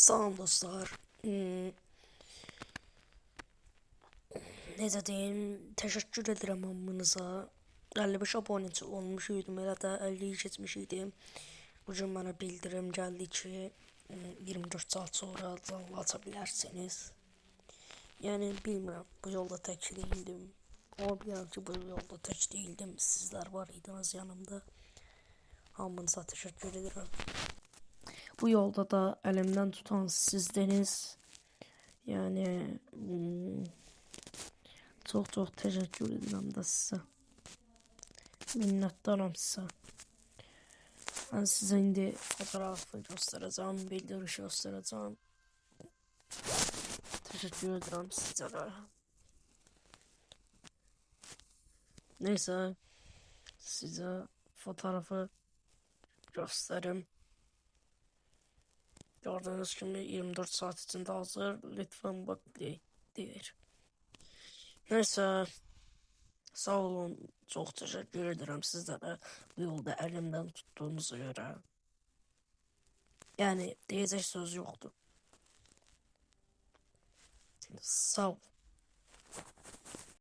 Salam dostlar. Necə deyim, təşəkkür edirəm hamınıza. 55 abunəçi olmuş idim, elə də 50-yi keçmiş idim. Bu gün mənə bildirim gəldi ki, 24 saat sonra canlı aça bilərsiniz. Yəni bilmirəm, bu yolda tək değildim. Amma bilirəm ki, bu yolda tək değildim. Sizlər var idiniz yanımda. Hamınıza təşəkkür edirəm. Bu yolda da əlimdən tutan sizdiniz. Yəni çox təşəkkür edirəm də sizə. Minnətdaram sizə. Mən sizə indi fotoğrafı göstərəcəm, bildiriş göstərəcəm. Təşəkkür edirəm sizə də. Neysə, sizə fotoğrafı göstərim. Gördüğünüz kimi 24 saat içinde hazır. Lütfen bak deyir. Neyse. Sağ olun. Çok teşekkür ederim sizlere bu yolda elimden tuttuğunuza göre. Yani diyecek söz yoktu. Sağ olun.